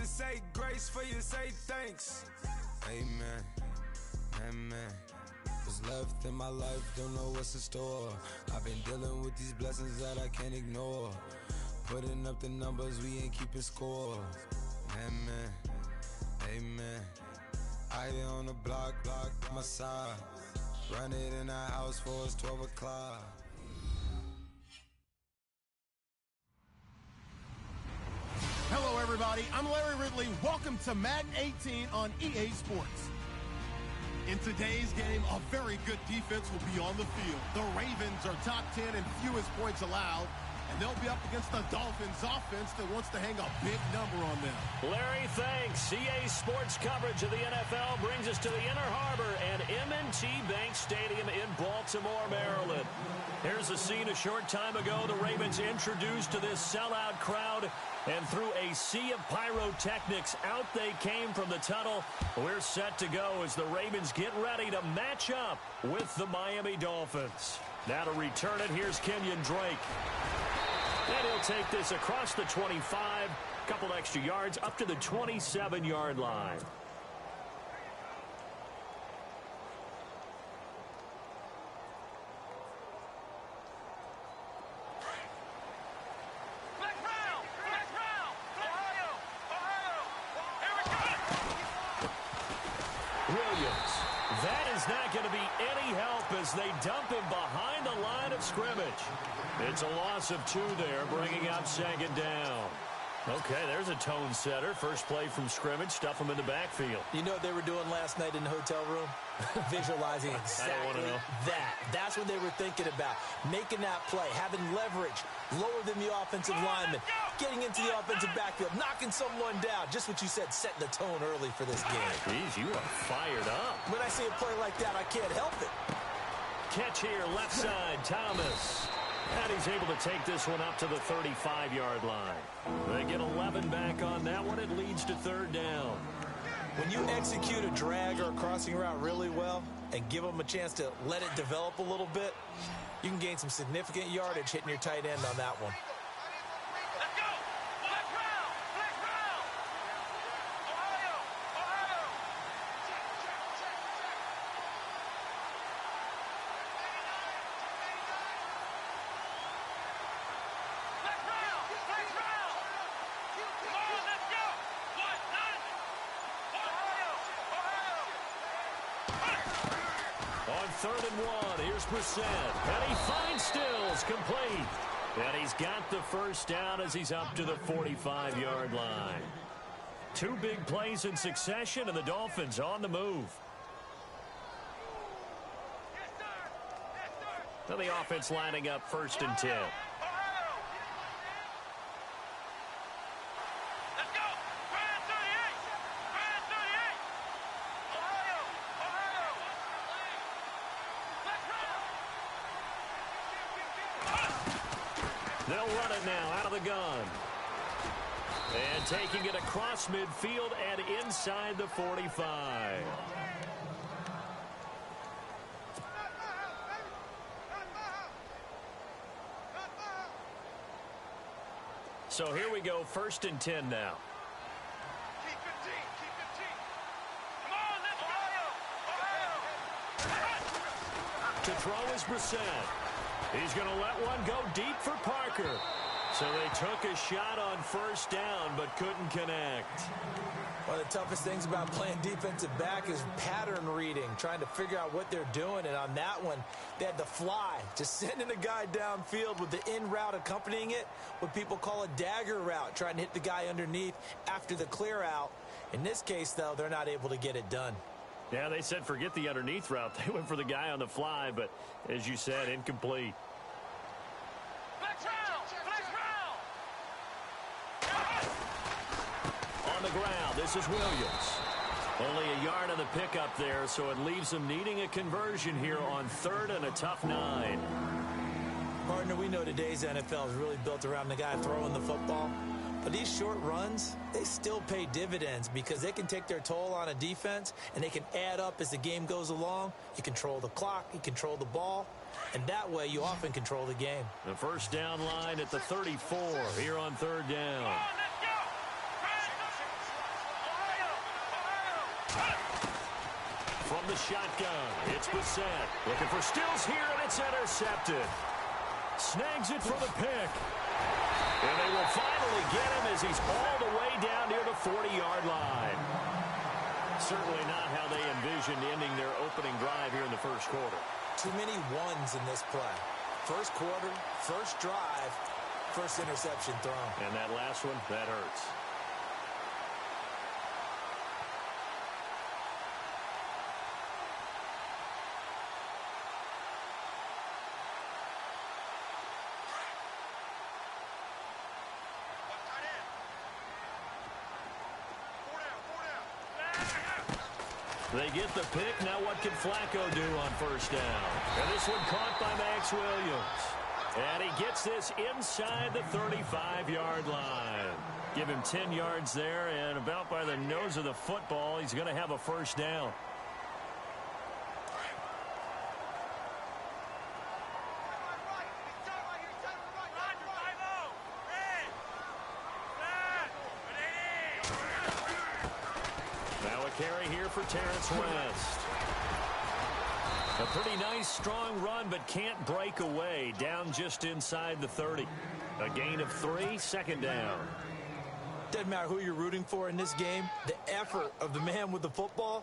to say grace for you, say thanks. Amen, amen. What's left in my life, don't know what's in store. I've been dealing with these blessings that I can't ignore. Putting up the numbers, we ain't keeping score. Amen, amen. I on the block, my side. Run it in our house for us 12 o'clock. Hello, everybody. I'm Larry Ridley. Welcome to Madden 18 on EA Sports. In today's game, a very good defense will be on the field. The Ravens are top 10 in fewest points allowed, and they'll be up against the Dolphins offense that wants to hang a big number on them. Larry, thanks. EA Sports coverage of the NFL brings us to the Inner Harbor and M&T Bank Stadium in Baltimore, Maryland. Here's a scene a short time ago. The Ravens introduced to this sellout crowd, and through a sea of pyrotechnics, out they came from the tunnel. We're set to go as the Ravens get ready to match up with the Miami Dolphins. Now to return it, here's Kenyon Drake. And he'll take this across the 25, couple extra yards up to the 27-yard line. Williams. That is not going to be any help as they dump him behind the line of scrimmage. It's a loss of 2 there, bringing up second down. Okay, there's a tone setter. First play from scrimmage, stuff him in the backfield. You know what they were doing last night in the hotel room? Visualizing exactly that. That's what they were thinking about. Making that play, having leverage, lower than the offensive lineman, getting into the offensive backfield, knocking someone down. Just what you said, setting the tone early for this game. Jeez, you are fired up. When I see a play like that, I can't help it. Catch here, left side, Thomas. And he's able to take this one up to the 35-yard line. They get 11 back on that one. It leads to third down. When you execute a drag or a crossing route really well and give them a chance to let it develop a little bit, you can gain some significant yardage hitting your tight end on that one. Third and 1. Here's Brissett. And he finds Stills complete. And he's got the first down as he's up to the 45-yard line. 2 big plays in succession, and the Dolphins on the move. Now the offense lining up first and 10. They'll run it now out of the gun. And taking it across midfield and inside the 45. So here we go, first and 10 now. Keep it deep, keep it deep. Come on, let's go. To throw is Brissett. He's going to let one go deep for Parker. So they took a shot on first down, but couldn't connect. One of the toughest things about playing defensive back is pattern reading, trying to figure out what they're doing. And on that one, they had the fly, just sending a guy downfield with the in route accompanying it, what people call a dagger route, trying to hit the guy underneath after the clear out. In this case, though, they're not able to get it done. Yeah, they said forget the underneath route. They went for the guy on the fly, but as you said, incomplete. On the ground, this is Williams. Only a yard on the pickup there, so it leaves him needing a conversion here on third and a tough 9. Partner, we know today's NFL is really built around the guy throwing the football. But these short runs, they still pay dividends because they can take their toll on a defense and they can add up as the game goes along. You control the clock, you control the ball, and that way you often control the game. The first down line at the 34 here on third down. from the shotgun. It's Bissett. Looking for Stills here, and it's intercepted. Snags it for the pick. And they will finally get him as he's all the way down near the 40-yard line. Certainly not how they envisioned ending their opening drive here in the first quarter. Too many ones in this play. First quarter, first drive, first interception thrown. And that last one, that hurts. They get the pick. Now what can Flacco do on first down? And this one caught by Max Williams. And he gets this inside the 35-yard line. Give him 10 yards there, and about by the nose of the football, he's going to have a first down. Carry here for Terrence West. A pretty nice, strong run, but can't break away. Down just inside the 30. A gain of 3, second down. Doesn't matter who you're rooting for in this game. The effort of the man with the football,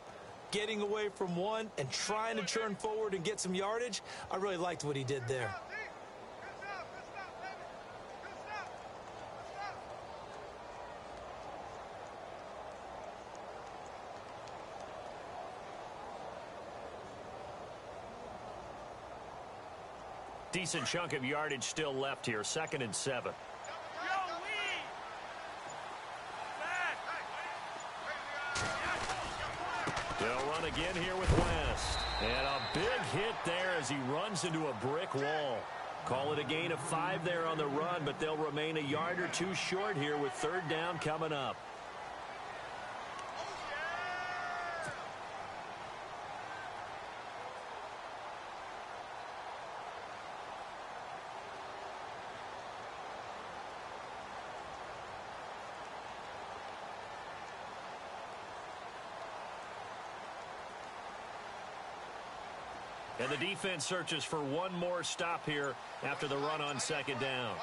getting away from one and trying to turn forward and get some yardage, I really liked what he did there. Decent chunk of yardage still left here. 2nd and 7. They'll run again here with West. And a big hit there as he runs into a brick wall. Call it a gain of 5 there on the run, but they'll remain a yard or 2 short here with 3rd down coming up. And the defense searches for one more stop here after the run on 2nd down.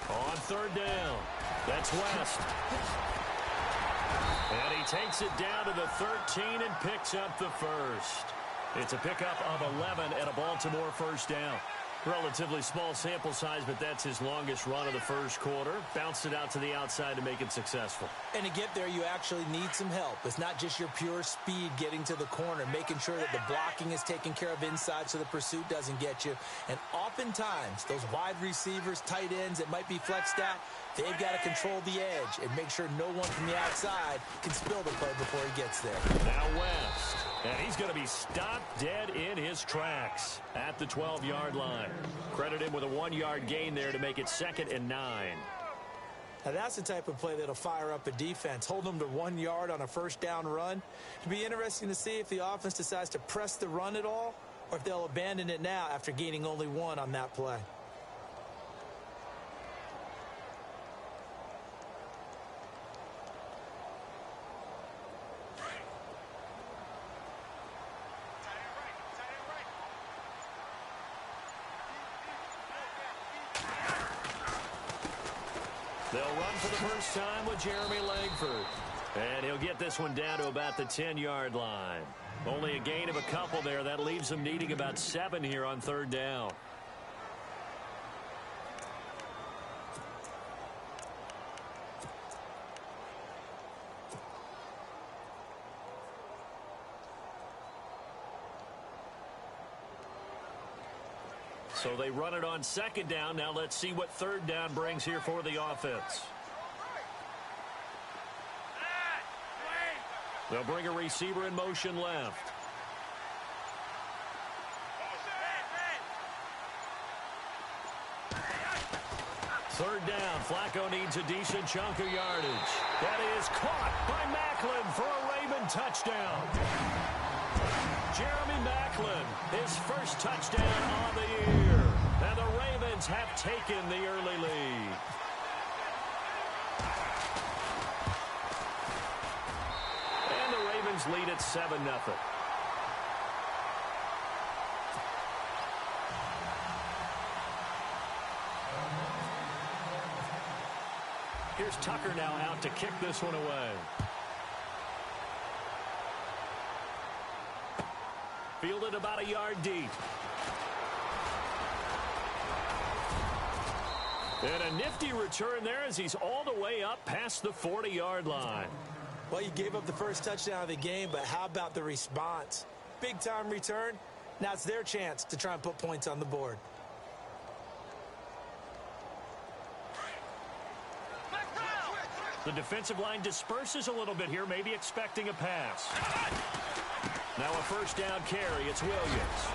On 3rd down, that's West. And he takes it down to the 13 and picks up the first. It's a pickup of 11 and a Baltimore first down. Relatively small sample size, but that's his longest run of the first quarter. Bounced it out to the outside to make it successful. And to get there, you actually need some help. It's not just your pure speed getting to the corner, making sure that the blocking is taken care of inside so the pursuit doesn't get you. And oftentimes, those wide receivers, tight ends that might be flexed out, they've got to control the edge and make sure no one from the outside can spill the play before he gets there. Now West. And he's going to be stopped dead in his tracks at the 12-yard line. Credit him with a 1-yard gain there to make it 2nd and 9. Now that's the type of play that'll fire up a defense. Hold them to 1 yard on a first down run. It'll be interesting to see if the offense decides to press the run at all or if they'll abandon it now after gaining only 1 on that play. They'll run for the first time with Jeremy Langford. And he'll get this one down to about the 10-yard line. Only a gain of a couple there. That leaves them needing about 7 here on 3rd down. So they run it on 2nd down. Now let's see what 3rd down brings here for the offense. They'll bring a receiver in motion left. Third down. Flacco needs a decent chunk of yardage. That is caught by Macklin for a Raven touchdown. Jeremy Macklin, his first touchdown on the year. And the Ravens have taken the early lead. And the Ravens lead at 7-0. Here's Tucker now out to kick this one away. Fielded about a yard deep. And a nifty return there as he's all the way up past the 40-yard line. Well, you gave up the first touchdown of the game, but how about the response? Big-time return. Now it's their chance to try and put points on the board. The defensive line disperses a little bit here, maybe expecting a pass. Now a first down carry. It's Williams.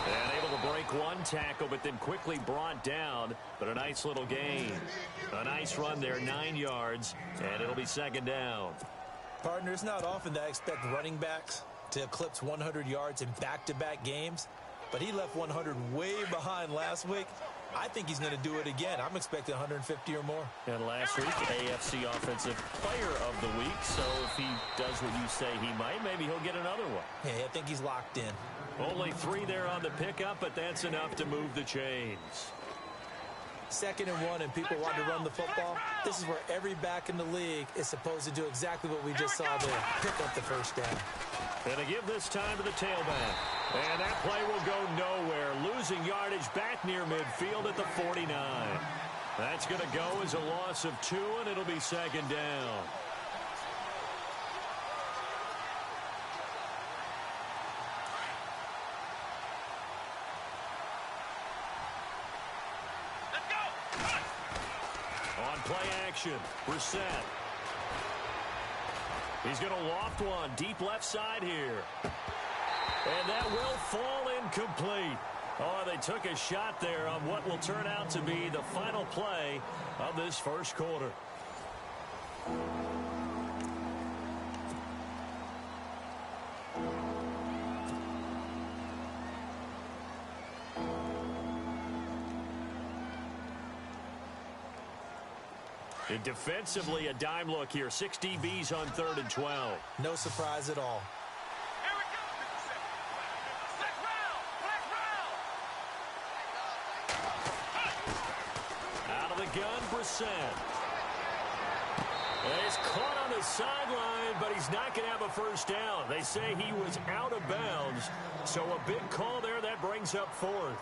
And able to break one tackle, but then quickly brought down. But a nice little gain. A nice run there, 9 yards, and it'll be second down. Partner, it's not often that I expect running backs to eclipse 100 yards in back-to-back games, but he left 100 way behind last week. I think he's going to do it again. I'm expecting 150 or more. And last week, AFC Offensive Player of the Week. So if he does what you say he might, maybe he'll get another one. Yeah, I think he's locked in. Only 3 there on the pickup, but that's enough to move the chains. 2nd and 1, and people want to run the football. This is where every back in the league is supposed to do exactly what we just saw there. Pick up the first down. And to give this time to the tailback. And that play will go nowhere. Losing yardage back near midfield at the 49. That's going to go as a loss of 2, and it'll be second down. On play action, Brissett. He's going to loft one deep left side here. And that will fall incomplete. Oh, they took a shot there on what will turn out to be the final play of this first quarter. And defensively, a dime look here. 6 DBs on 3rd and 12. No surprise at all. Out of the gun, Brissett. And he's caught on the sideline, but he's not going to have a first down. They say he was out of bounds. So a big call there that brings up 4th.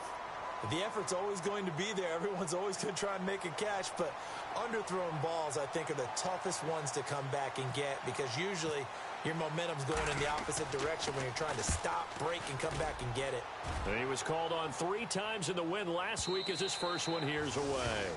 The effort's always going to be there. Everyone's always going to try and make a catch, but underthrown balls, I think, are the toughest ones to come back and get because usually your momentum's going in the opposite direction when you're trying to stop, break, and come back and get it. And he was called on 3 times in the win last week as his first one here's away.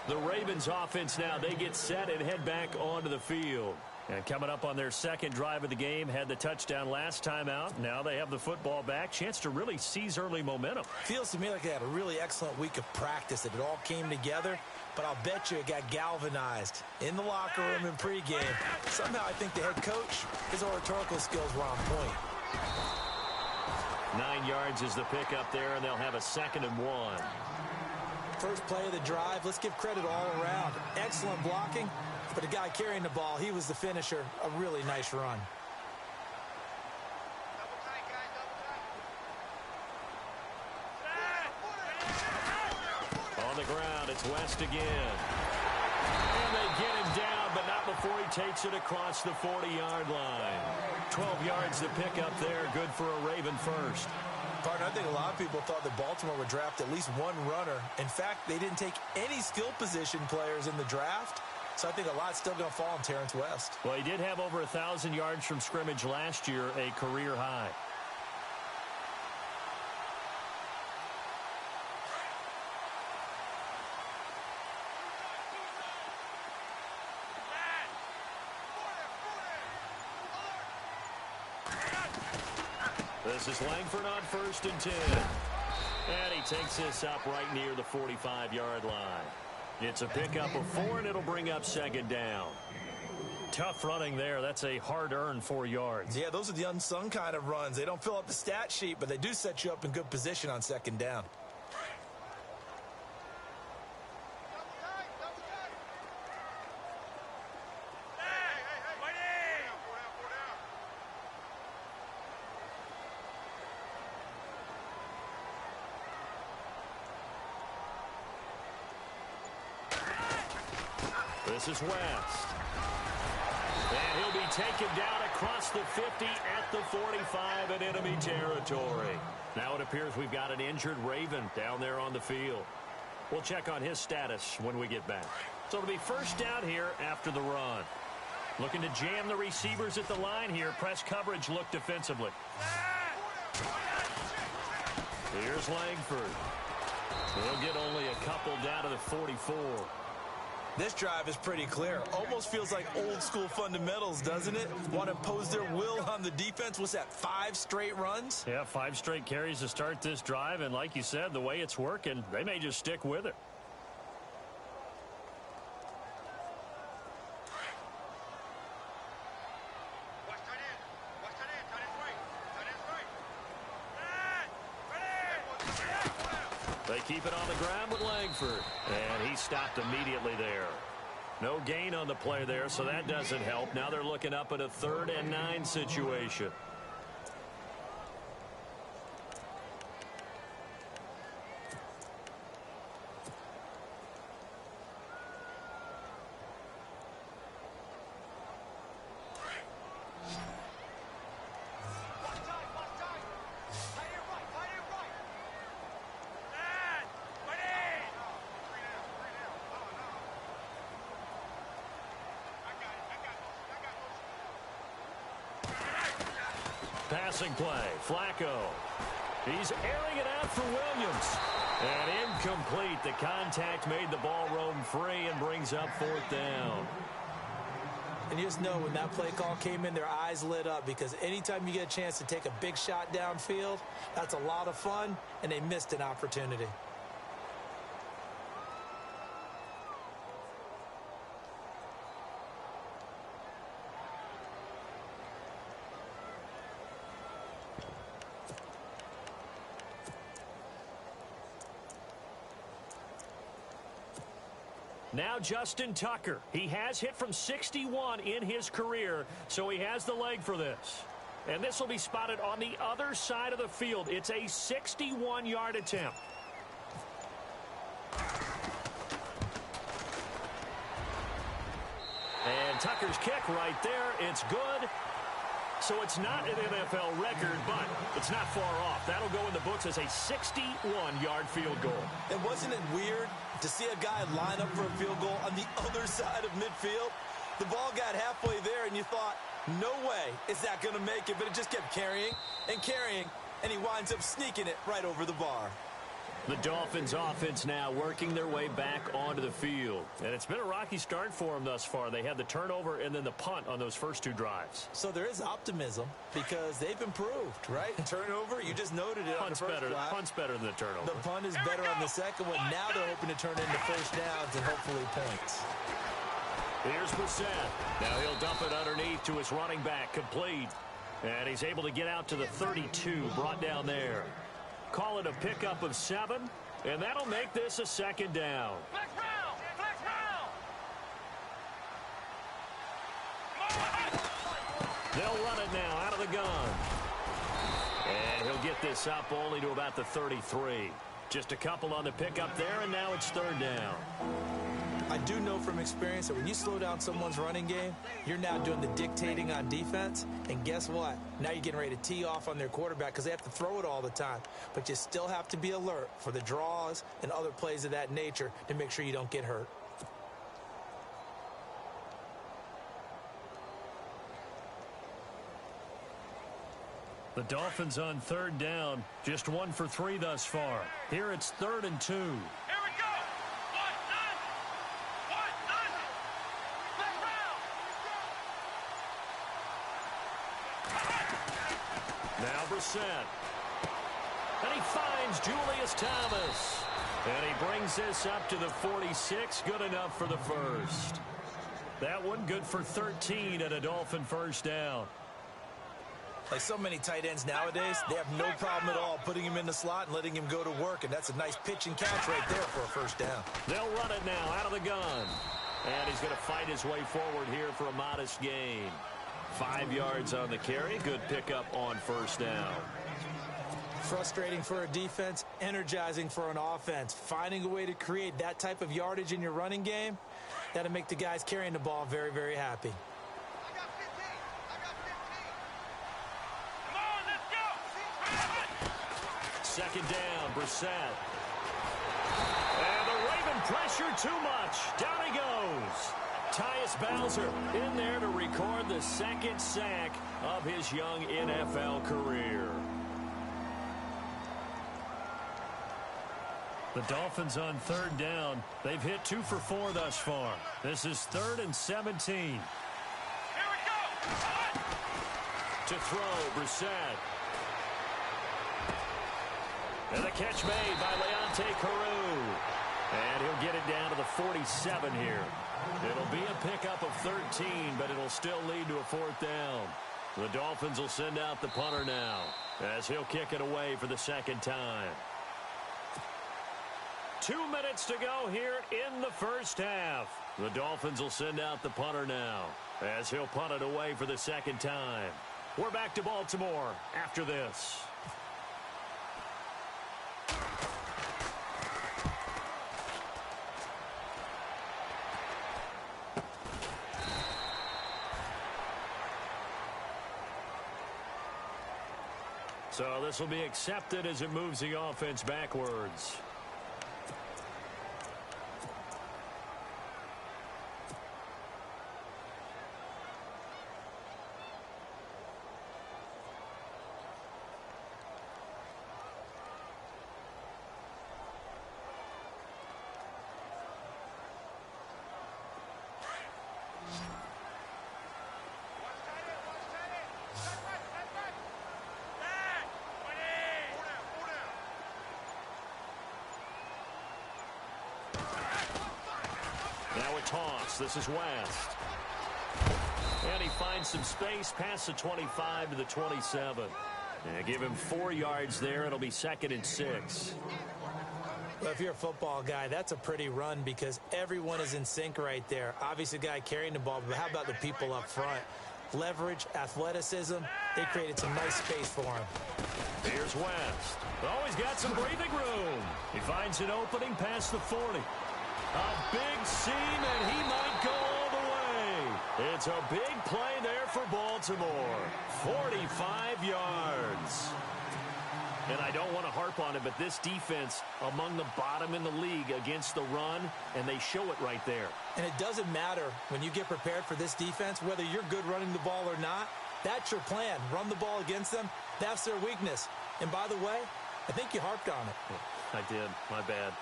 The Ravens offense now, they get set and head back onto the field. And coming up on their second drive of the game, had the touchdown last time out. Now they have the football back. Chance to really seize early momentum. Feels to me like they had a really excellent week of practice. That it all came together. But I'll bet you it got galvanized in the locker room in pregame. Somehow I think the head coach, his oratorical skills were on point. 9 yards is the pickup there, and they'll have a 2nd and 1. First play of the drive. Let's give credit all around. Excellent blocking. But the guy carrying the ball, he was the finisher. A really nice run. On the ground, it's West again. And they get him down, but not before he takes it across the 40-yard line. 12 yards to pick up there. Good for a Raven first. Partner, I think a lot of people thought that Baltimore would draft at least one runner. In fact, they didn't take any skill position players in the draft. So I think a lot's still going to fall on Terrence West. Well, he did have over 1,000 yards from scrimmage last year, a career high. This is Langford on 1st and 10. And he takes this up right near the 45-yard line. It's a pickup of 4, and it'll bring up 2nd down. Tough running there. That's a hard-earned 4 yards. Yeah, those are the unsung kind of runs. They don't fill up the stat sheet, but they do set you up in good position on 2nd down. This is West. And he'll be taken down across the 50 at the 45 in enemy territory. Now it appears we've got an injured Raven down there on the field. We'll check on his status when we get back. So it'll be first down here after the run. Looking to jam the receivers at the line here. Press coverage look defensively. Here's Langford. They'll get only a couple down to the 44. This drive is pretty clear. Almost feels like old school fundamentals, doesn't it? Want to impose their will on the defense. What's that, 5 straight runs? Yeah, 5 straight carries to start this drive. And like you said, the way it's working, they may just stick with it. They keep it on the ground with Langford. And he stopped immediately there. No gain on the play there, so that doesn't help. Now they're looking up at a 3rd and 9 situation. Passing play, Flacco. He's airing it out for Williams. And incomplete. The contact made the ball roam free and brings up 4th down. And you just know when that play call came in, their eyes lit up, because anytime you get a chance to take a big shot downfield, that's a lot of fun, and they missed an opportunity. Now Justin Tucker. He has hit from 61 in his career, so he has the leg for this. And this will be spotted on the other side of the field. It's a 61-yard attempt. And Tucker's kick right there. It's good. So it's not an NFL record, but it's not far off. That'll go in the books as a 61-yard field goal. And wasn't it weird to see a guy line up for a field goal on the other side of midfield? The ball got halfway there, and you thought, no way is that going to make it, but it just kept carrying, and he winds up sneaking it right over the bar. The Dolphins offense now working their way back onto the field. And it's been a rocky start for them thus far. They had the turnover and then the punt on those first 2 drives. So there is optimism because they've improved, right? Turnover, you just noted it on the first drive. Punt's better than the turnover. The punt is better on the second one. Now they're hoping to turn into first downs and hopefully points. Here's Brissett. Now he'll dump it underneath to his running back, complete. And he's able to get out to the 32, brought down there. Call it a pickup of 7, and that'll make this a 2nd down. Flex round! Flex round! They'll run it now out of the gun. And he'll get this up only to about the 33. Just a couple on the pickup there, and now it's 3rd down. I do know from experience that when you slow down someone's running game, you're now doing the dictating on defense. And guess what? Now you're getting ready to tee off on their quarterback because they have to throw it all the time. But you still have to be alert for the draws and other plays of that nature to make sure you don't get hurt. The Dolphins on 3rd down, just 1 for 3 thus far. Here it's 3rd and 2. Now Brissett. And he finds Julius Thomas. And he brings this up to the 46. Good enough for the first. That one good for 13 and a Dolphin first down. Like so many tight ends nowadays, they have no problem at all putting him in the slot and letting him go to work. And that's a nice pitch and catch right there for a first down. They'll run it now out of the gun. And he's going to fight his way forward here for a modest gain. 5 yards on the carry. Good pickup on first down. Frustrating for a defense, energizing for an offense. Finding a way to create that type of yardage in your running game, That'll make the guys carrying the ball very, very happy. I got 15. I got 15. Come on, let's go. Second down, Brissett. And the Raven pressure too much. Down he goes. Tyus Bowser in there to record the second sack of his young NFL career. The Dolphins on third down. They've hit 2 for 4 thus far. This is 3rd and 17. Here we go. To throw, Brissett. And the catch made by Leonte Carew. And he'll get it down to the 47 here. It'll be a pickup of 13, but it'll still lead to a 4th down. The Dolphins will send out the punter now, as he'll kick it away for the second time. 2 minutes to go here in the first half. The Dolphins will send out the punter now, as he'll punt it away for the second time. We're back to Baltimore after this. So this will be accepted as it moves the offense backwards. Now a toss. This is West. And he finds some space past the 25 to the 27. And give him 4 yards there. It'll be 2nd and 6. Well, if you're a football guy, that's a pretty run because everyone is in sync right there. Obviously, the guy carrying the ball, but how about the people up front? Leverage, athleticism, they created some nice space for him. Here's West. Oh, he's got some breathing room. He finds an opening past the 40. A big seam, and he might go all the way. It's a big play there for Baltimore. 45 yards. And I don't want to harp on it, but this defense among the bottom in the league against the run, and they show it right there. And it doesn't matter when you get prepared for this defense, whether you're good running the ball or not. That's your plan. Run the ball against them. That's their weakness. And by the way, I think you harped on it. I did. My bad.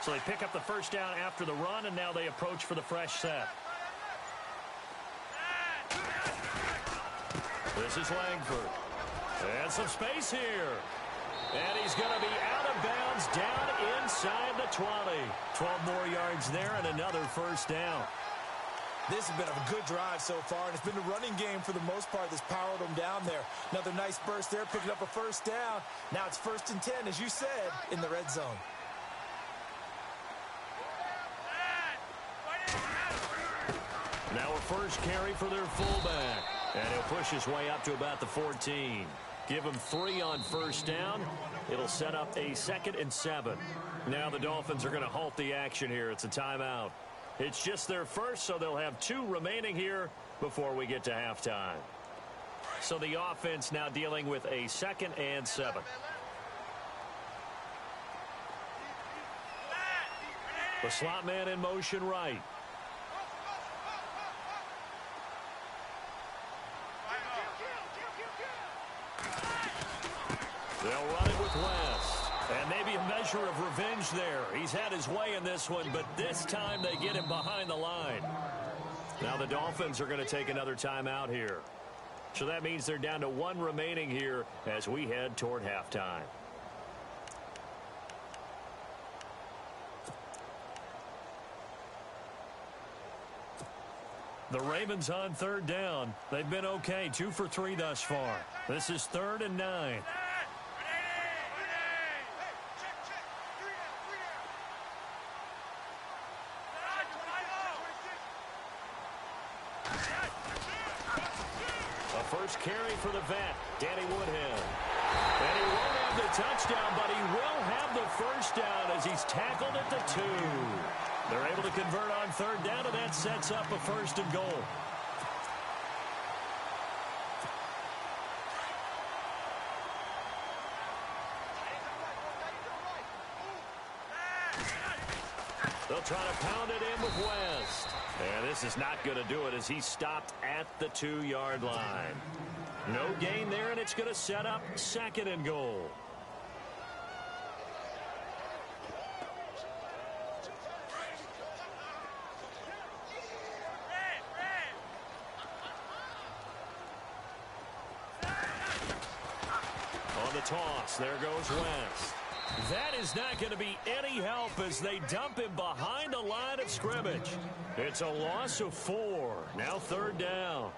So they pick up the first down after the run, and now they approach for the fresh set. This is Langford. And some space here. And he's going to be out of bounds down inside the 20. 12 more yards there and another first down. This has been a good drive so far, and it's been the running game for the most part that's powered them down there. Another nice burst there, picking up a first down. Now it's 1st and 10, as you said, in the red zone. Now a first carry for their fullback. And he'll push his way up to about the 14. Give him 3 on first down. It'll set up a 2nd and 7. Now the Dolphins are going to halt the action here. It's a timeout. It's just their first, so they'll have 2 remaining here before we get to halftime. So the offense now dealing with a 2nd and 7. The slot man in motion right. They'll run it with West. And maybe a measure of revenge there. He's had his way in this one, but this time they get him behind the line. Now the Dolphins are going to take another timeout here. So that means they're down to 1 remaining here as we head toward halftime. The Ravens on third down. They've been okay, 2 for 3 thus far. This is 3rd and 9. A first carry for the vet, Danny Woodhead. And he won't have have the touchdown, but he will have the first down as he's tackled at the 2. They're able to convert on third down, and that sets up a 1st and goal. They'll try to pound it in with West. And this is not going to do it as he's stopped at the 2-yard line. No gain there, and it's going to set up 2nd and goal. On the toss, there goes West. That is not going to be any help as they dump him behind the line of scrimmage. It's a loss of 4. Now 3rd down.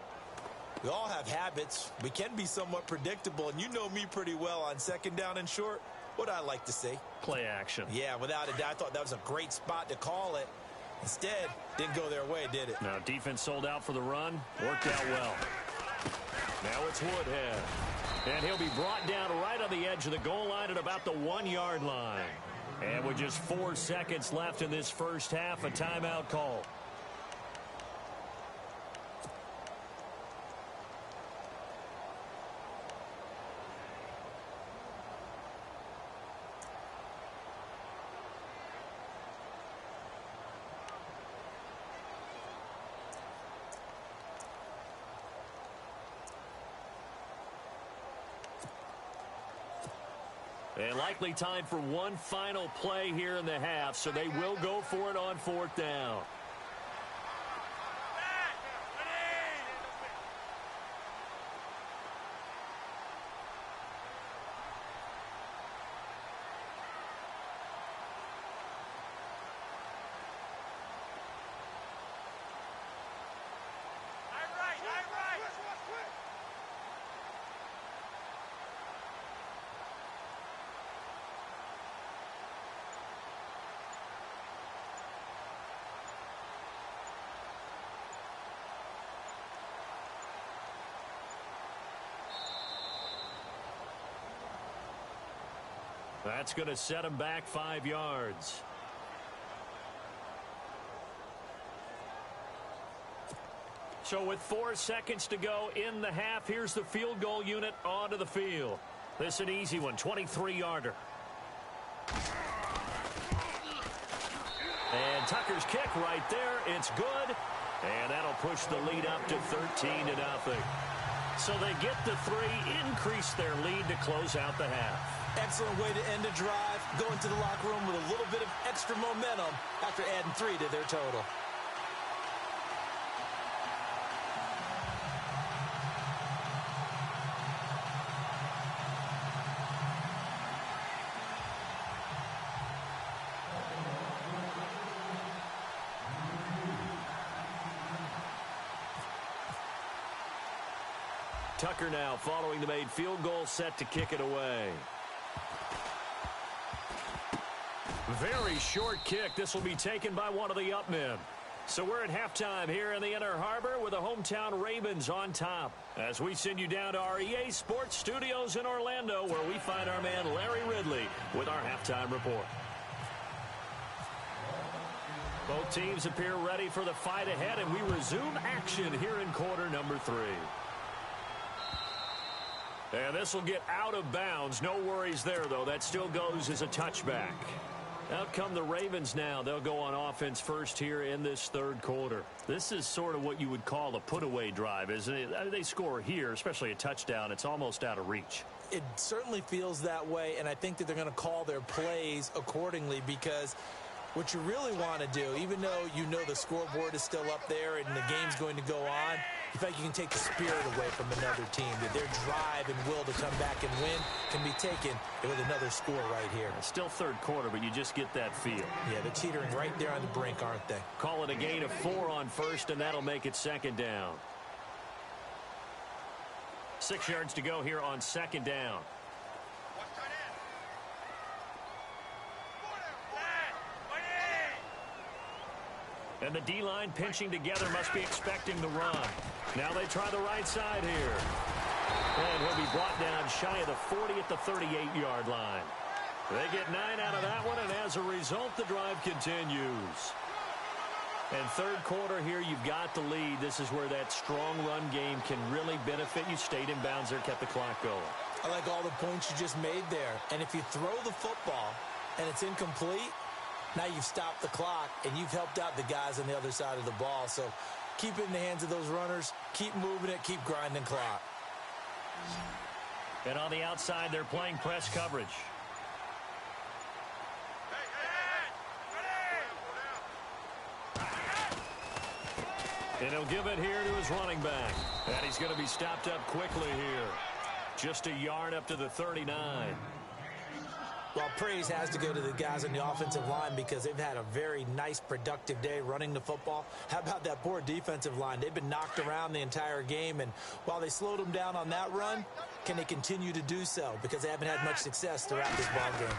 We all have habits. We can be somewhat predictable, and you know me pretty well on 2nd down and short. What I like to see? Play action. Yeah, without a doubt. I thought that was a great spot to call it. Instead, didn't go their way, did it? Now defense sold out for the run. Worked out well. Now it's Woodhead. And he'll be brought down right on the edge of the goal line at about the 1-yard line. And with just 4 seconds left in this first half, a timeout call. And likely time for one final play here in the half, so they will go for it on 4th down. That's going to set him back 5 yards. So with 4 seconds to go in the half, here's the field goal unit onto the field. This is an easy one, 23-yarder. And Tucker's kick right there. It's good. And that'll push the lead up to 13-0. So they get the 3, increase their lead to close out the half. Excellent way to end the drive. Go into the locker room with a little bit of extra momentum after adding 3 to their total. Tucker now following the made field goal, set to kick it away. Very short kick. This will be taken by one of the up men. So we're at halftime here in the Inner Harbor with the hometown Ravens on top. As we send you down to our EA Sports Studios in Orlando, where we find our man Larry Ridley with our halftime report. Both teams appear ready for the fight ahead, and we resume action here in quarter number 3. And this will get out of bounds. No worries there, though. That still goes as a touchback. Out come the Ravens now. They'll go on offense first here in this 3rd quarter. This is sort of what you would call a put-away drive, isn't it? They score here, especially a touchdown. It's almost out of reach. It certainly feels that way, and I think that they're going to call their plays accordingly, because what you really want to do, even though you know the scoreboard is still up there and the game's going to go on, you feel like you can take the spirit away from another team, that their drive and will to come back and win can be taken with another score right here. It's still 3rd quarter, but you just get that feel. Yeah, they're teetering right there on the brink, aren't they? Call it a gain of 4 on 1st, and that'll make it 2nd down. 6 yards to go here on 2nd down. And the D-line pinching together, must be expecting the run. Now they try the right side here. And he'll be brought down shy of the 40 at the 38-yard line. They get 9 out of that one, and as a result, the drive continues. And third quarter here, you've got the lead. This is where that strong run game can really benefit you. Stayed in bounds there, kept the clock going. I like all the points you just made there. And if you throw the football and it's incomplete, now you've stopped the clock and you've helped out the guys on the other side of the ball. So keep it in the hands of those runners. Keep moving it. Keep grinding clock. And on the outside, they're playing press coverage. And he'll give it here to his running back. And he's going to be stopped up quickly here. Just a yard up to the 39. Well, praise has to go to the guys on the offensive line because they've had a very nice, productive day running the football. How about that poor defensive line? They've been knocked around the entire game, and while they slowed them down on that run, can they continue to do so? Because they haven't had much success throughout this ball game.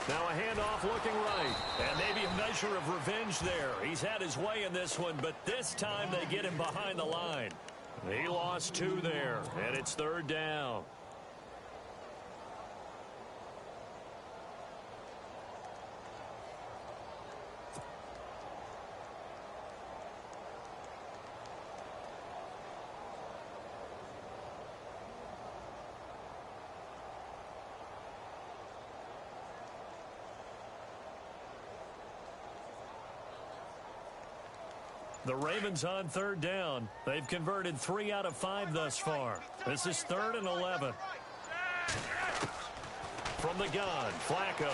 Now a handoff looking right, and maybe a measure of revenge there. He's had his way in this one, but this time they get him behind the line. He lost 2 there, and it's third down. The Ravens on third down. They've converted 3 out of 5 thus far. This is 3rd and 11. From the gun, Flacco.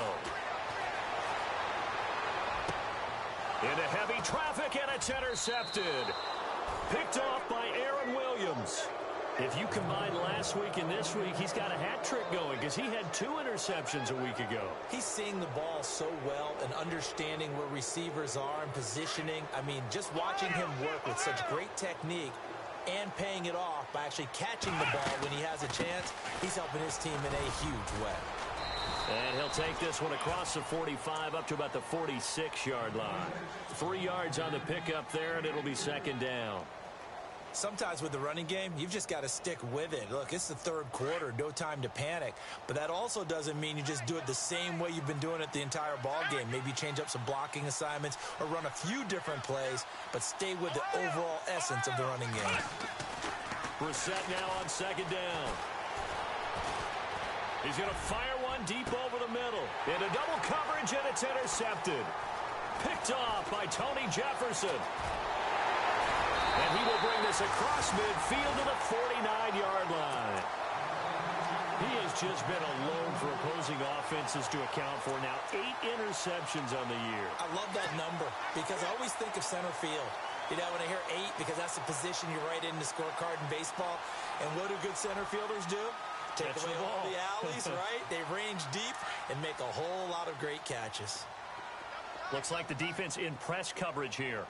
Into heavy traffic, and it's intercepted. Picked off by Aaron Williams. If you combine last week and this week, he's got a hat trick going because he had 2 interceptions a week ago. He's seeing the ball so well and understanding where receivers are and positioning. I mean, just watching him work with such great technique and paying it off by actually catching the ball when he has a chance, he's helping his team in a huge way. And he'll take this one across the 45 up to about the 46-yard line. 3 yards on the pickup there, and it'll be second down. Sometimes with the running game, you've just got to stick with it. Look, it's the third quarter, no time to panic. But that also doesn't mean you just do it the same way you've been doing it the entire ball game. Maybe change up some blocking assignments or run a few different plays, but stay with the overall essence of the running game. Brissett now on second down. He's going to fire one deep over the middle. Into double coverage, and it's intercepted. Picked off by Tony Jefferson. And he will bring this across midfield to the 49-yard line. He has just been a load for opposing offenses to account for. Now 8 interceptions on the year. I love that number because I always think of center field. You know, when I hear 8, because that's the position you write in the scorecard in baseball. And what do good center fielders do? Take away all the alleys, right? They range deep and make a whole lot of great catches. Looks like the defense in press coverage here.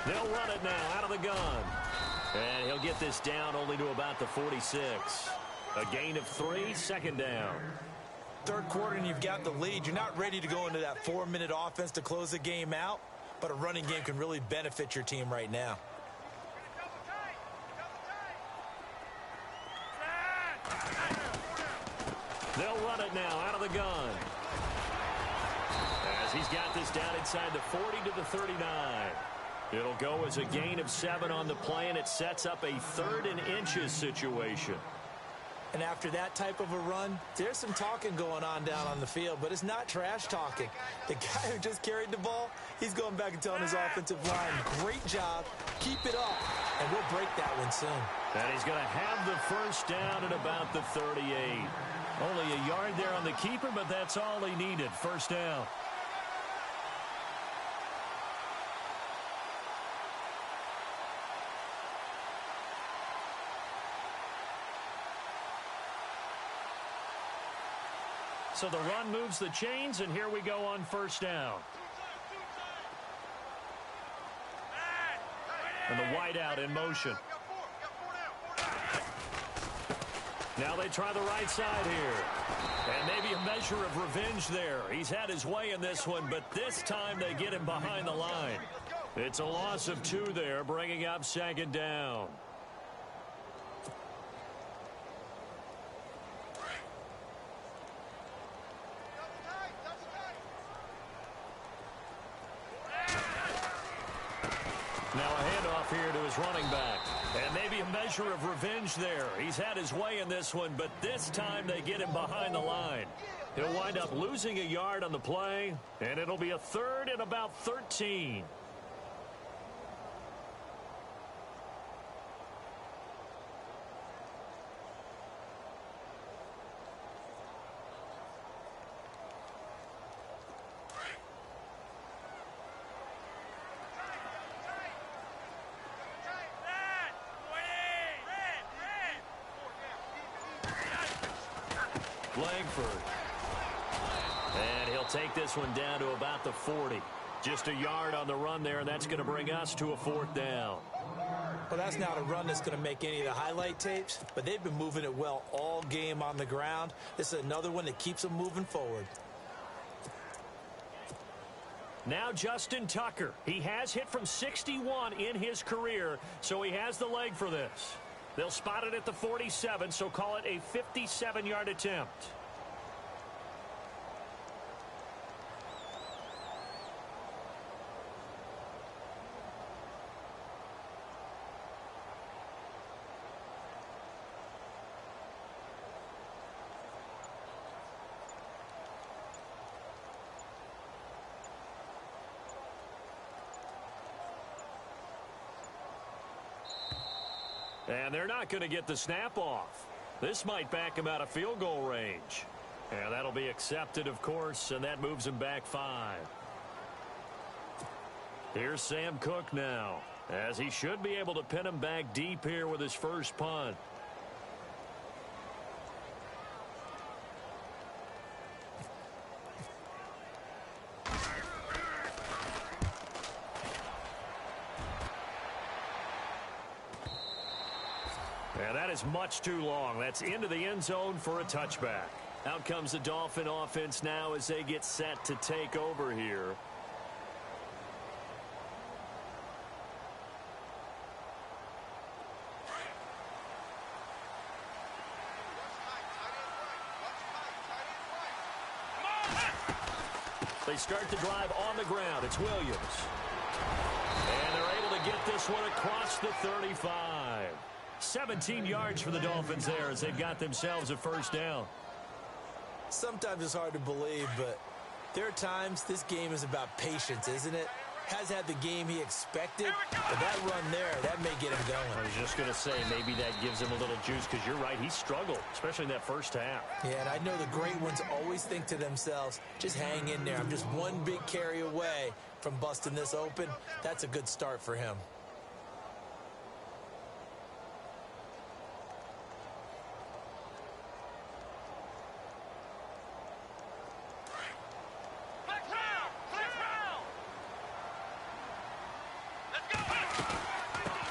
They'll run it now out of the gun. And he'll get this down only to about the 46. A gain of 3, second down. Third quarter and you've got the lead. You're not ready to go into that 4-minute offense to close the game out, but a running game can really benefit your team right now. They'll run it now out of the gun. As he's got this down inside the 40 to the 39. It'll go as a gain of 7 on the play, and it sets up a 3rd and inches situation. And after that type of a run, there's some talking going on down on the field, but it's not trash talking. The guy who just carried the ball, he's going back and telling his offensive line, great job, keep it up, and we'll break that one soon. And he's going to have the first down at about the 38. Only a yard there on the keeper, but that's all he needed. First down. So the run moves the chains, and here we go on first down. And the wideout in motion. Now they try the right side here. And maybe a measure of revenge there. He's had his way in this one, but this time they get him behind the line. It's a loss of 2 there, bringing up second down. Now a handoff here to his running back. And maybe a measure of revenge there. He's had his way in this one, but this time they get him behind the line. He'll wind up losing a yard on the play, and it'll be a 3rd and about 13. Langford. And he'll take this one down to about the 40. Just a yard on the run there, and that's going to bring us to a 4th down. Well, that's not a run that's going to make any of the highlight tapes, but they've been moving it well all game on the ground. This is another one that keeps them moving forward. Now Justin Tucker. He has hit from 61 in his career, so he has the leg for this. They'll spot it at the 47, so call it a 57-yard attempt. And they're not going to get the snap off. This might back him out of field goal range. And that'll be accepted, of course, and that moves him back 5. Here's Sam Cook now, as he should be able to pin him back deep here with his first punt. And that is much too long. That's into the end zone for a touchback. Out comes the Dolphin offense now as they get set to take over here. They start the drive on the ground. It's Williams. And they're able to get this one across the 35. 17 yards for the Dolphins there as they've got themselves a first down. Sometimes it's hard to believe, but there are times this game is about patience, isn't it? Has had the game he expected, but that run there, that may get him going. I was just going to say, maybe that gives him a little juice, because you're right, he struggled, especially in that first half. Yeah, and I know the great ones always think to themselves, just hang in there. I'm just one big carry away from busting this open. That's a good start for him.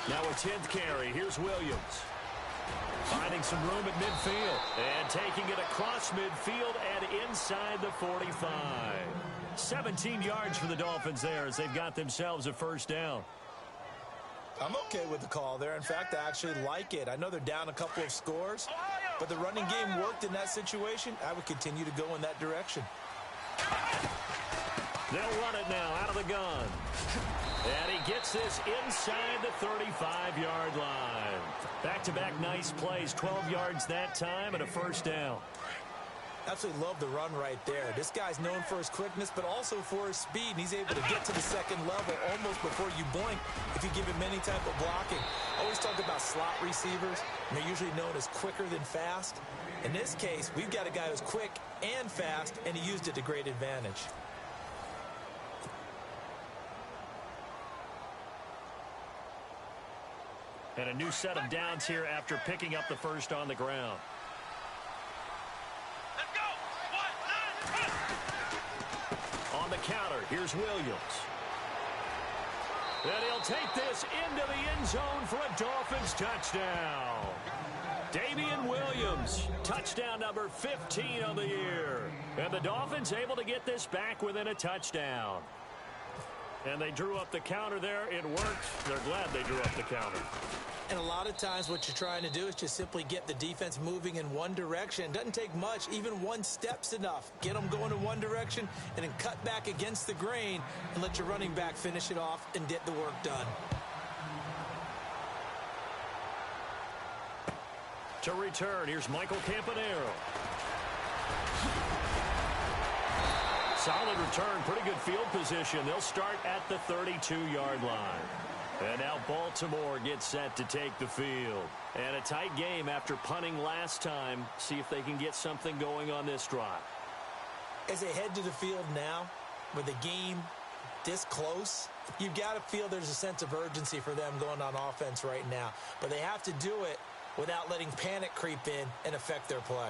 Now a 10th carry. Here's Williams. Finding some room at midfield. And taking it across midfield and inside the 45. 17 yards for the Dolphins there as they've got themselves a first down. I'm okay with the call there. In fact, I actually like it. I know they're down a couple of scores, but the running game worked in that situation. I would continue to go in that direction. They'll run it now out of the gun. And he gets this inside the 35-yard line. Back-to-back nice plays, 12 yards that time and a first down. Absolutely love the run right there. This guy's known for his quickness, but also for his speed. And he's able to get to the second level almost before you blink if you give him any type of blocking. Always talk about slot receivers, and they're usually known as quicker than fast. In this case, we've got a guy who's quick and fast, and he used it to great advantage. And a new set of downs here after picking up the first on the ground. Let's go. 1, 2, 3. On the counter, here's Williams. And he'll take this into the end zone for a Dolphins touchdown. Damian Williams, touchdown number 15 on the year. And the Dolphins able to get this back within a touchdown. And they drew up the counter there. It worked. They're glad they drew up the counter. And a lot of times what you're trying to do is just simply get the defense moving in one direction. It doesn't take much. Even one step's enough. Get them going in one direction and then cut back against the grain and let your running back finish it off and get the work done. To return, here's Michael Campanaro. Solid return, pretty good field position. They'll start at the 32-yard line. And now Baltimore gets set to take the field. And a tight game after punting last time. See if they can get something going on this drive. As they head to the field now, with the game this close, you've got to feel there's a sense of urgency for them going on offense right now. But they have to do it without letting panic creep in and affect their play.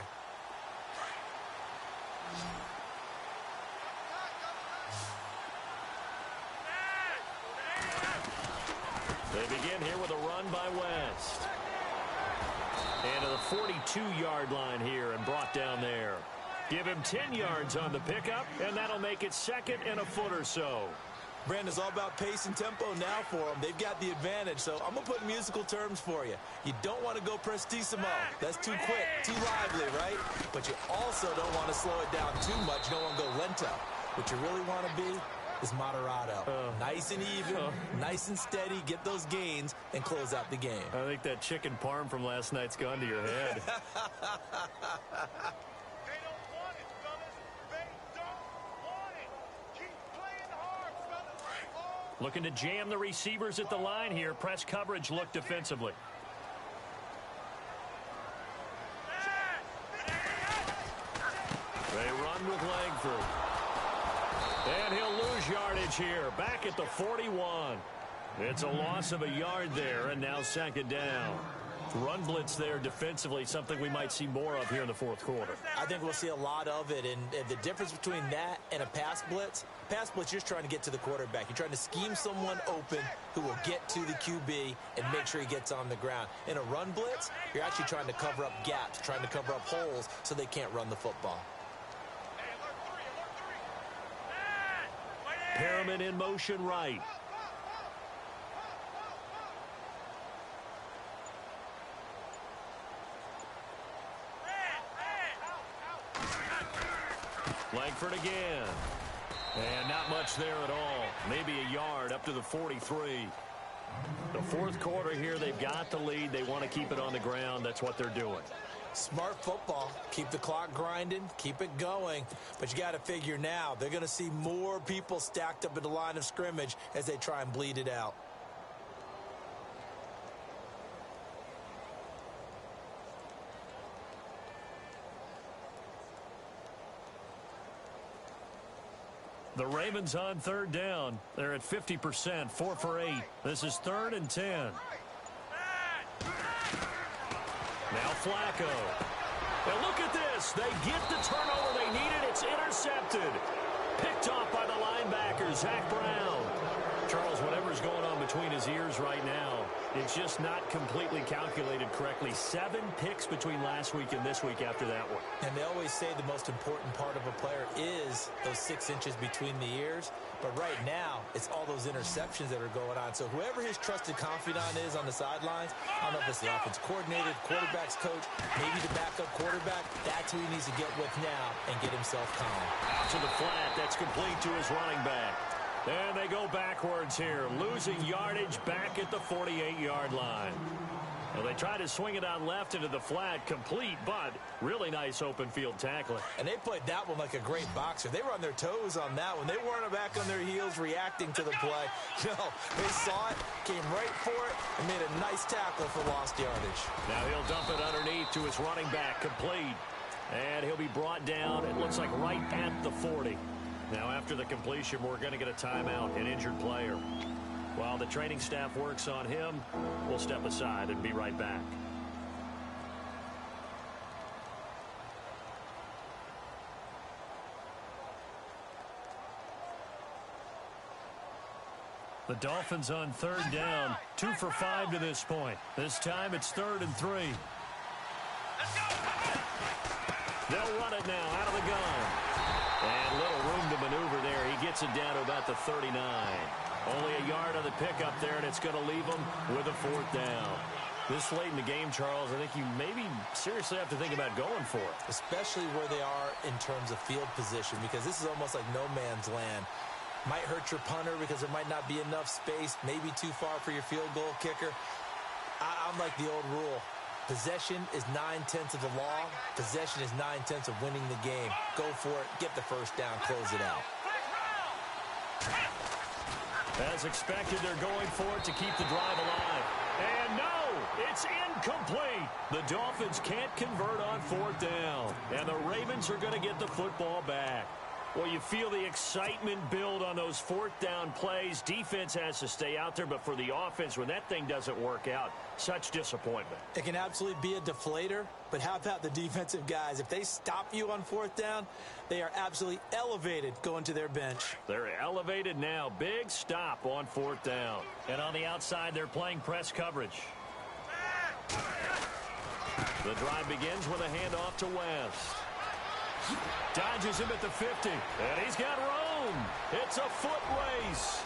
They begin here with a run by West. And to the 42-yard line here and brought down there. Give him 10 yards on the pickup, and that'll make it second and a foot or so. Brandon, it's all about pace and tempo now for them. They've got the advantage, so I'm going to put musical terms for you. You don't want to go prestissimo. That's too quick, too lively, right? But you also don't want to slow it down too much. You don't want to go lento. What you really want to be is moderato. Nice and even, nice and steady, get those gains, and close out the game. I think that chicken parm from last night's gone to your head. Looking to jam the receivers at the line here. Press coverage look defensively. They run with Langford. And he'll lose yardage here. Back at the 41. It's a loss of a yard there, and now second down. Run blitz there defensively, something we might see more of here in the fourth quarter. I think we'll see a lot of it, and the difference between that and a pass blitz, you're just trying to get to the quarterback. You're trying to scheme someone open who will get to the QB and make sure he gets on the ground. In a run blitz, you're actually trying to cover up gaps, trying to cover up holes so they can't run the football. Perriman in motion right. Langford again. And not much there at all. Maybe a yard up to the 43. The fourth quarter here, they've got the lead. They want to keep it on the ground. That's what they're doing. Smart football. Keep the clock grinding. Keep it going. But you got to figure now, they're going to see more people stacked up in the line of scrimmage as they try and bleed it out. The Ravens on third down. They're at 50%, 4 for 8. This is 3rd and 10. Now Flacco. And look at this. They get the turnover they needed. It's intercepted. Picked off by the linebacker, Zach Brown. Charles, whatever's going on between his ears right now, it's just not completely calculated correctly. 7 picks between last week and this week after that one. And they always say the most important part of a player is those 6 inches between the ears. But right now, it's all those interceptions that are going on. So whoever his trusted confidant is on the sidelines, I don't know if it's the offense coordinator, quarterback's coach, maybe the backup quarterback, that's who he needs to get with now and get himself calm. Out to the flat. That's complete to his running back. And they go backwards here, losing yardage back at the 48-yard line. Well, they try to swing it on left into the flat, complete, but really nice open field tackling. And they played that one like a great boxer. They were on their toes on that one. They weren't back on their heels reacting to the play. No, they saw it, came right for it, and made a nice tackle for lost yardage. Now he'll dump it underneath to his running back, complete. And he'll be brought down, it looks like right at the 40. Now, after the completion, we're going to get a timeout, an injured player. While the training staff works on him, we'll step aside and be right back. The Dolphins on third down, 2 for 5 to this point. This time it's 3rd and 3. They'll run it now out of the gun. And little room to maneuver there. He gets it down to about the 39. Only a yard on the pickup there, and it's going to leave him with a 4th down. This late in the game, Charles, I think you maybe seriously have to think about going for it. Especially where they are in terms of field position, because this is almost like no man's land. Might hurt your punter because there might not be enough space, maybe too far for your field goal kicker. I'm like the old rule. Possession is 9/10 of the law. Possession is 9/10 of winning the game. Go for it. Get the 1st down. Close it out. As expected, they're going for it to keep the drive alive. And no, it's incomplete. The Dolphins can't convert on 4th down. And the Ravens are going to get the football back. Well, you feel the excitement build on those 4th down plays. Defense has to stay out there, but for the offense, when that thing doesn't work out, such disappointment. It can absolutely be a deflator, but how about the defensive guys? If they stop you on 4th down, they are absolutely elevated going to their bench. They're elevated now. Big stop on 4th down. And on the outside, they're playing press coverage. The drive begins with a handoff to West. Dodges him at the 50, and he's got room. It's a foot race.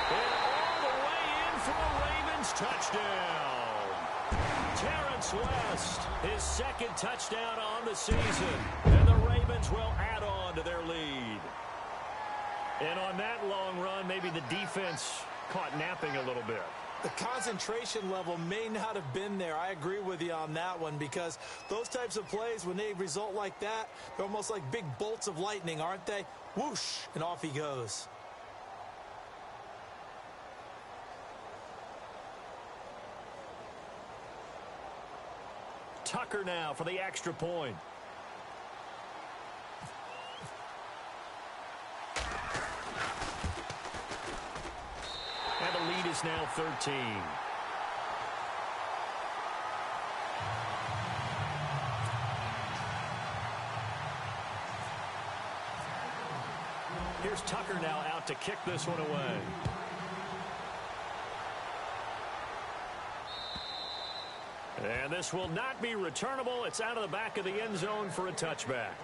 And all the way in for a Ravens touchdown. Terrence West, his 2nd touchdown on the season. And the Ravens will add on to their lead. And on that long run, maybe the defense caught napping a little bit. The concentration level may not have been there. I agree with you on that one, because those types of plays, when they result like that, they're almost like big bolts of lightning, aren't they? Whoosh, and off he goes. Tucker now for the extra point. And the lead is now 13. Here's Tucker now out to kick this one away. And this will not be returnable. It's out of the back of the end zone for a touchback.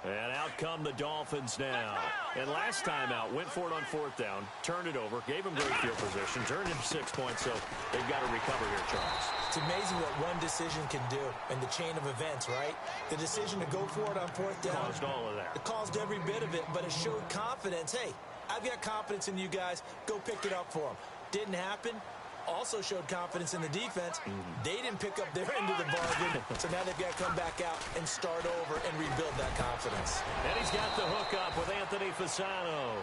And out come the Dolphins now. And last time out, went for it on 4th down, turned it over, gave them great field position, turned into 6 points, so they've got to recover here, Charles. It's amazing what one decision can do in the chain of events, right? The decision to go for it on 4th down. Caused all of that. It caused every bit of it, but it showed confidence. Hey, I've got confidence in you guys. Go pick it up for them. Didn't happen. Also showed confidence in the defense. They didn't pick up their end of the bargain, so now they've got to come back out and start over and rebuild that confidence. And he's got the hook up with Anthony Fasano.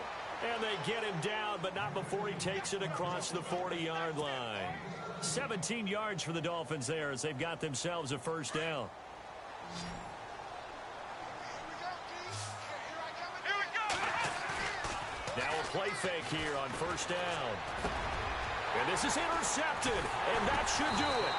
And they get him down, but not before he takes it across the 40-yard line. 17 yards for the Dolphins there as they've got themselves a 1st down. Now a play fake here on 1st down. And this is intercepted, and that should do it.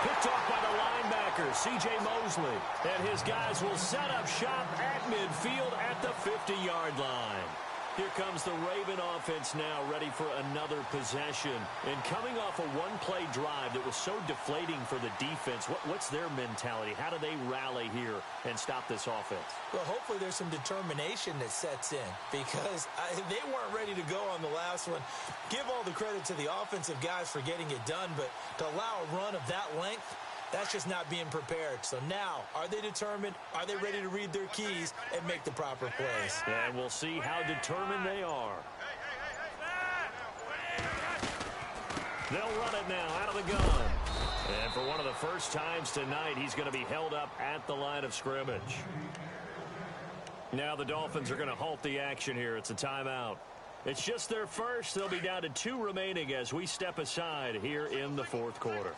Picked off by the linebacker, C.J. Mosley. And his guys will set up shop at midfield at the 50-yard line. Here comes the Raven offense now, ready for another possession. And coming off a one-play drive that was so deflating for the defense, what's their mentality? How do they rally here and stop this offense? Well, hopefully there's some determination that sets in, because they weren't ready to go on the last one. Give all the credit to the offensive guys for getting it done, but to allow a run of that length, that's just not being prepared. So now, are they determined? Are they ready to read their keys and make the proper plays? And we'll see how determined they are. They'll run it now out of the gun. And for one of the first times tonight, he's going to be held up at the line of scrimmage. Now the Dolphins are going to halt the action here. It's a timeout. It's just their first. They'll be down to 2 remaining as we step aside here in the 4th quarter.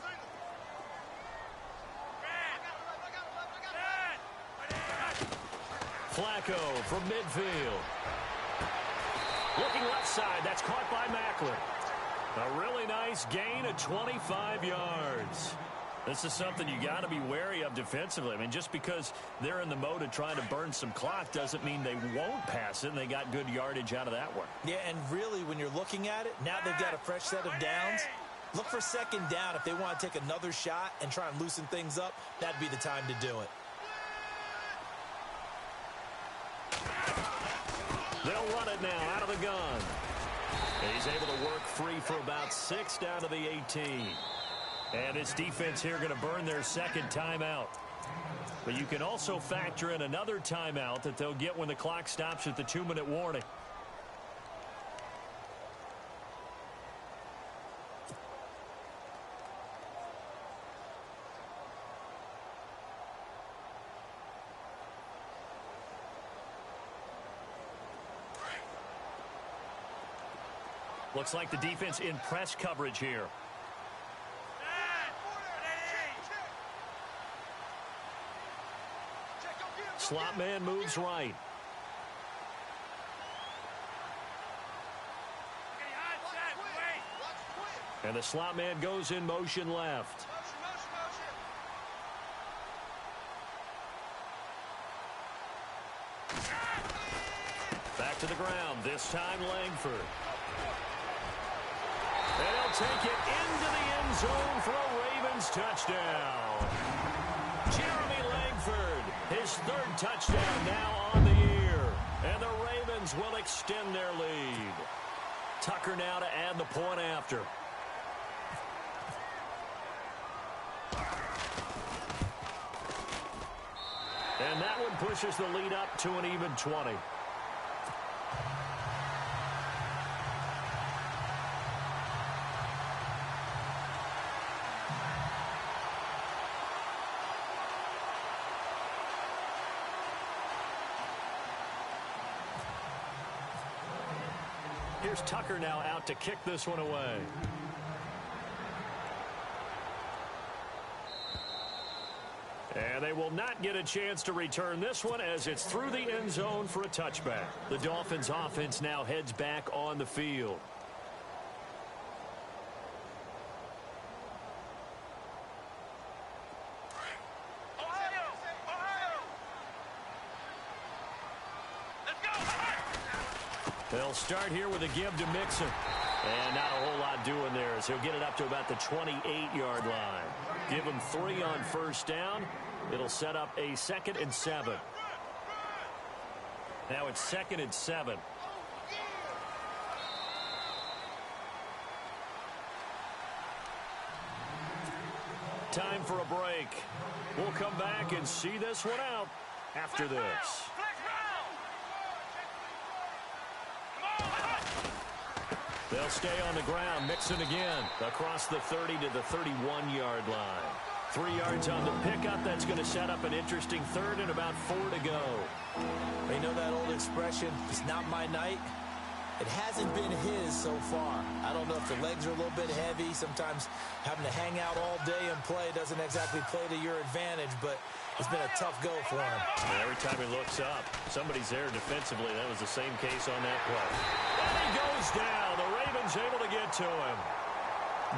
Flacco from midfield. Looking left side. That's caught by Macklin. A really nice nice gain of 25 yards. This is something you got to be wary of defensively. I mean, just because they're in the mode of trying to burn some clock doesn't mean they won't pass it, and they got good yardage out of that one. Yeah, and really, when you're looking at it, now they've got a fresh set of downs. Look for second down if they want to take another shot and try and loosen things up. That'd be the time to do it. They'll run it now out of the gun. And he's able to work free for about 6 down to the 18. And this defense here going to burn their second timeout. But you can also factor in another timeout that they'll get when the clock stops at the 2-minute warning. Looks like the defense in press coverage here. Slot man moves right. And the slot man goes in motion left. Back to the ground, this time Langford. And he'll take it into the end zone for a Ravens touchdown. Jeremy Langford, his 3rd touchdown now on the year. And the Ravens will extend their lead. Tucker now to add the point after. And that one pushes the lead up to an even 20. Here's Tucker now out to kick this one away. And they will not get a chance to return this one as it's through the end zone for a touchback. The Dolphins offense now heads back on the field. They'll start here with a give to Mixon. And not a whole lot doing there as he'll get it up to about the 28-yard line. Give him 3 on first down. It'll set up a 2nd and 7. Now it's 2nd and 7. Time for a break. We'll come back and see this one out after this. They'll stay on the ground. Mixon again across the 30 to the 31-yard line. 3 yards on the pickup. That's going to set up an interesting 3rd and about 4 to go. You know that old expression, it's not my night? It hasn't been his so far. I don't know if the legs are a little bit heavy. Sometimes having to hang out all day and play doesn't exactly play to your advantage, but it's been a tough go for him. And every time he looks up, somebody's there defensively. That was the same case on that play. And he goes down. The Ravens able to get to him.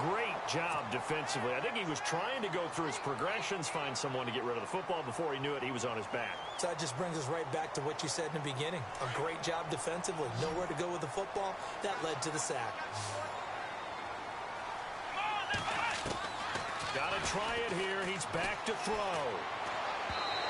Great job defensively. I think he was trying to go through his progressions, find someone to get rid of the football. Before he knew it, he was on his back. So that just brings us right back to what you said in the beginning. A great job defensively. Nowhere to go with the football. That led to the sack. Got to try it here. He's back to throw.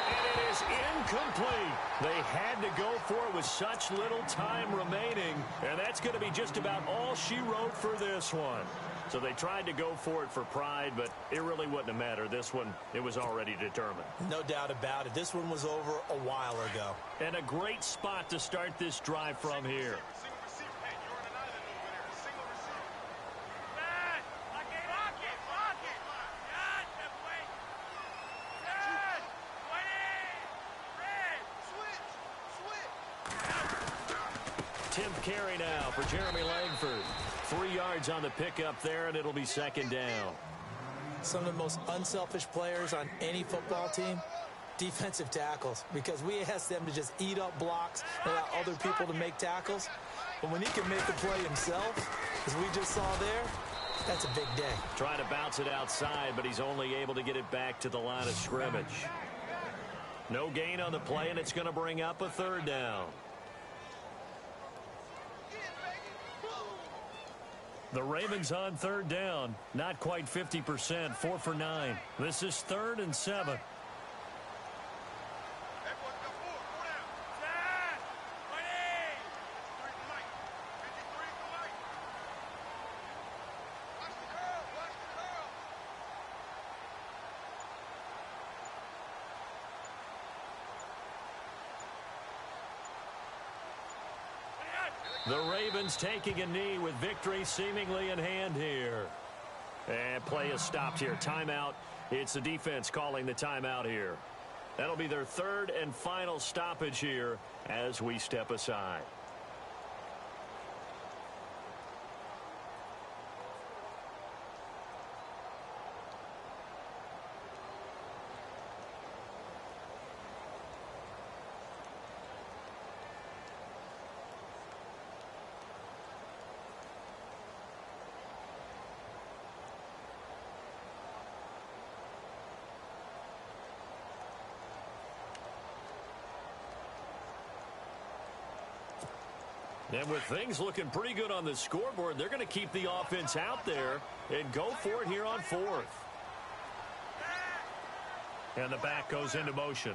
And it is incomplete. They had to go for it with such little time remaining. And that's going to be just about all she wrote for this one. So they tried to go for it for pride, but it really wouldn't have mattered. This one, it was already determined. No doubt about it. This one was over a while ago. And a great spot to start this drive from here. Tenth carry now for Jeremy Langford. 3 yards on the pickup there, and it'll be 2nd down. Some of the most unselfish players on any football team, defensive tackles, because we ask them to just eat up blocks and allow other people to make tackles. But when he can make a play himself, as we just saw there, That's a big day. Trying to bounce it outside, but he's only able to get it back to the line of scrimmage. No gain on the play, and it's going to bring up a third down. The Ravens on third down. Not quite 50%, 4 for 9. This is 3rd and 7. The Ravens taking a knee with victory seemingly in hand here. And play is stopped here. Timeout. It's the defense calling the timeout here. That'll be their 3rd and final stoppage here as we step aside. And with things looking pretty good on the scoreboard, they're going to keep the offense out there and go for it here on 4th. And the back goes into motion.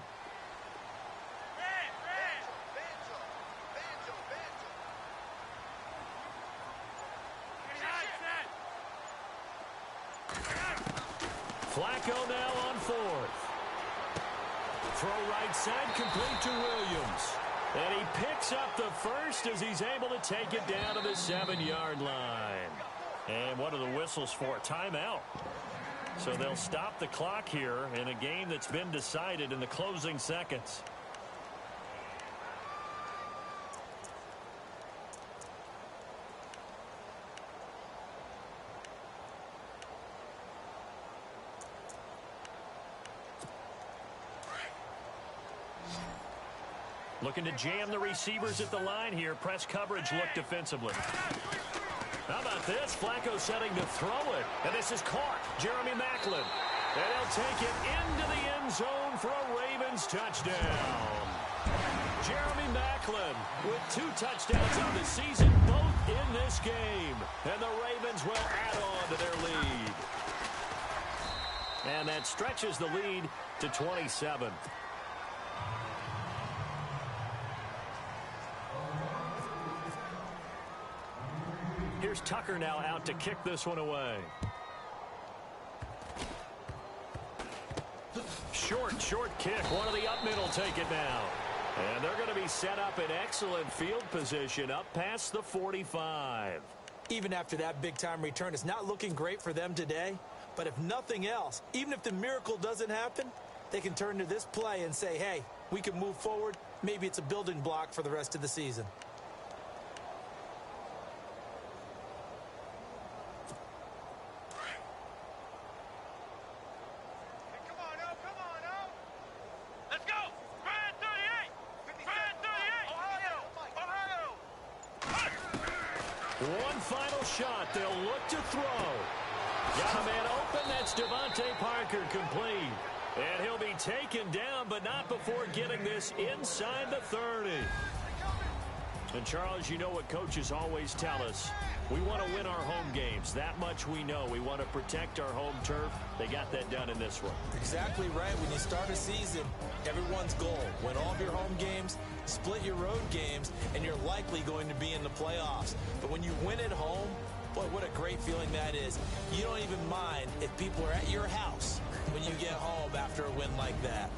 Flacco now on 4th. Throw right side, complete to Williams. And he picks up the first as he's able to take it down to the 7-yard line. And what are the whistles for? Timeout. So they'll stop the clock here in a game that's been decided in the closing seconds. Looking to jam the receivers at the line here. Press coverage look defensively. How about this? Flacco setting to throw it. And this is caught. Jeremy Maclin. And he'll take it into the end zone for a Ravens touchdown. Jeremy Maclin with 2 touchdowns on the season, both in this game. And the Ravens will add on to their lead. And that stretches the lead to 27. Here's Tucker now out to kick this one away. Short kick. One of the up middle take it now. And they're going to be set up in excellent field position up past the 45. Even after that big-time return, it's not looking great for them today. But if nothing else, even if the miracle doesn't happen, they can turn to this play and say, hey, we can move forward. Maybe it's a building block for the rest of the season. One final shot. They'll look to throw. Got a man open. That's Devontae Parker complete. And he'll be taken down, but not before getting this inside the 30. And, Charles, you know what coaches always tell us. We want to win our home games. That much we know. We want to protect our home turf. They got that done in this one. Exactly right. When you start a season, everyone's goal, win all of your home games, split your road games, and you're likely going to be in the playoffs. But when you win at home, boy, what a great feeling that is. You don't even mind if people are at your house when you get home after a win like that.